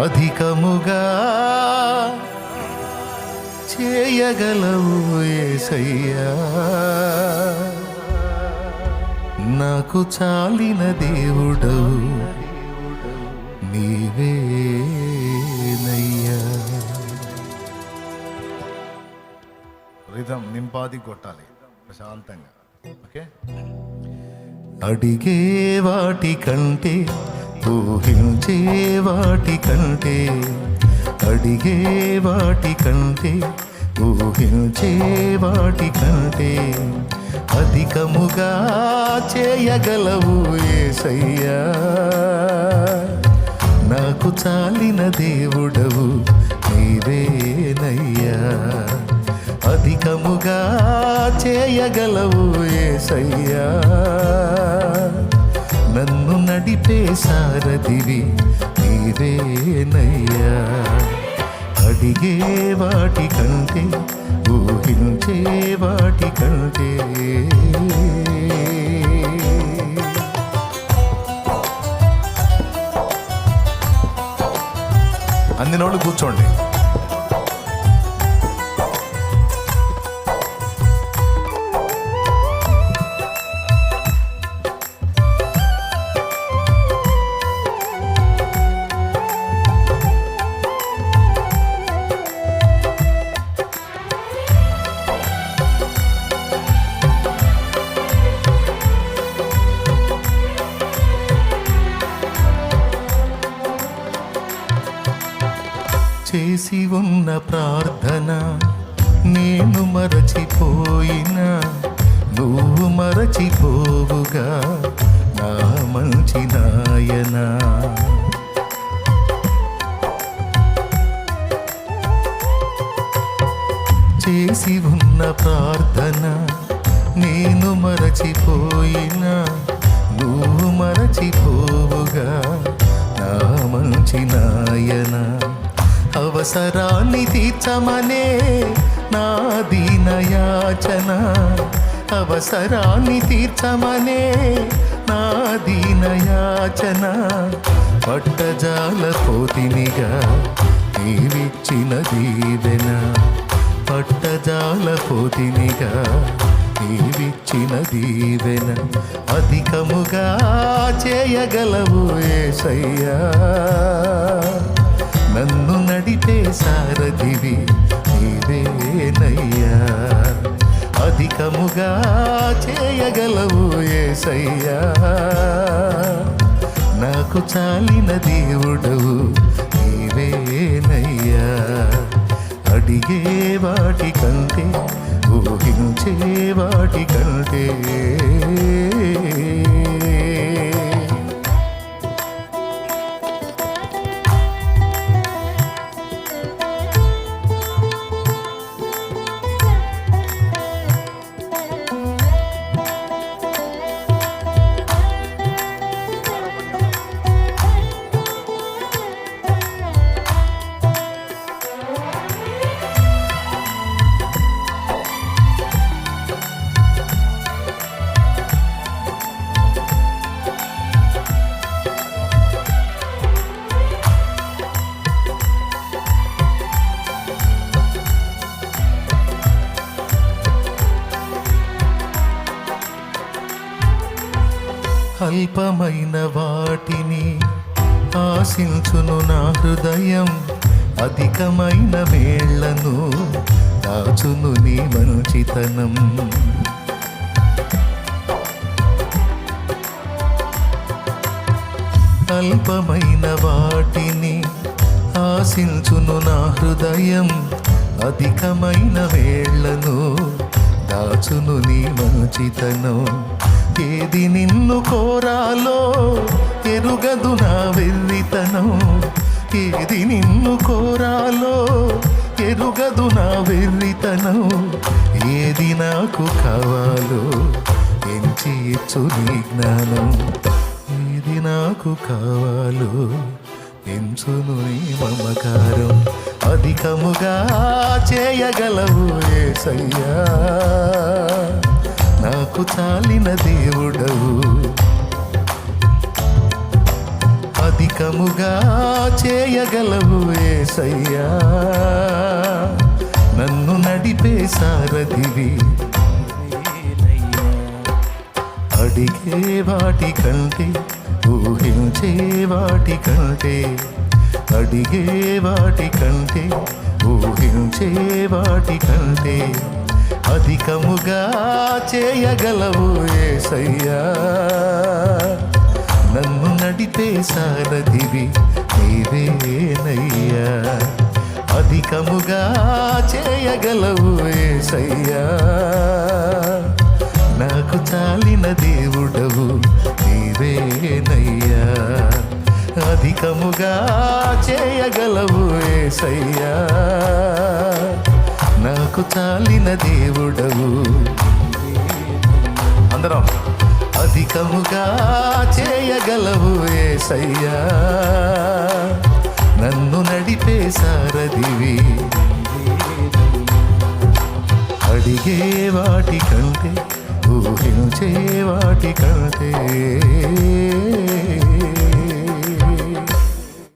అధికముగా చేయగలవు యేసయ్యా, నాకు చాలిన దేవుడవు నీవేనయ్యా. రిథం నింపాది కొట్టాలి ప్రశాంతంగా. ఓకే. అడిగే వాటి కంటే ఊహించే వాటి కంటే, అడిగే వాటి కంటే ఊహించే వాటి కంటే అధికముగా చేయగలవు యేసయ్యా, నాకు చాలిన దేవుడవు నీవేనయ్యా. అధికముగా చేయగలవు యేసయ్యా, నన్ను నడిపే సారథివి నీవేనయ్యా. అడిగే వాటి కంటే ఊహించే వాటి కంటే. అందినోళ్ళు కూర్చోండి. చేసి ఉన్న ప్రార్థన నేను మరచిపోయినా నువ్వు మరచిపోవుగా నా మంచి నాయనా. చేసి ఉన్న ప్రార్థన నేను మరచిపోయినా నువ్వు మరచిపోవుగా నా మంచి నాయనా. అవసరాన్ని తీర్చమనే నా దీనయాచన, అవసరాన్ని తీర్చమనే నా దీనయాచన. పట్టజాల పోతినిగా నీవిచ్చిన దీవెన, పట్టజాల పోతినిగా నీవిచ్చిన దీవెన. అధికముగా చేయగలవు యేసయ్యా, నన్ను నడిపే సారథివి నీవేనయ్యా. అధికముగా చేయగలవు యేసయ్యా, నాకు చాలిన దేవుడవు నీవేనయ్యా. అడిగే వాటి కంటే ఊహించే వాటి కంటే. అల్పమైన వాటిని ఆశించును నా హృదయం, అధికమైన వేళ్లను దాచును నీ మంచితనం. అల్పమైన వాటిని ఆశించును నా హృదయం, అధికమైన వేళ్లను దాచును నీ మంచితనం. ఏది నిన్ను కోరాలో ఎరుగదు నా వెర్రితనం, ఏది నిన్ను కోరాలో ఎరుగదు నా వెర్రితనం. ఏది నాకు కావాలో ఎంచి ఇచ్చు నీ జ్ఞానం, ఏది నాకు కావాలో ఎంచును నీ మమకారం. అధికముగా చేయగలవు యేసయ్యా, నాకు చాలిన దేవుడవు. అధికముగా చేయగలవు యేసయ్యా, నన్ను నడిపే సారథివి. అడిగే వాటి కంటే, ఊహించే వాటి కంటే, అడిగే వాటి కంటే, ఊహించే వాటి కంటే అధికముగా చేయగలవు యేసయ్యా, నన్ను నడిపే సారథివి నీవేనయ్యా. అధికముగా చేయగలవు యేసయ్యా, నాకు చాలిన దేవుడవు నీవేనయ్యా. అధికముగా చేయగలవు యేసయ్యా, నాకు చాలిన దేవుడవు. అందరం అధికముగా చేయగలవు యేసయ్యా, నన్ను నడిపే సారథివి. అడిగే వాటి కంటే, ఊహించే వాటి కంటే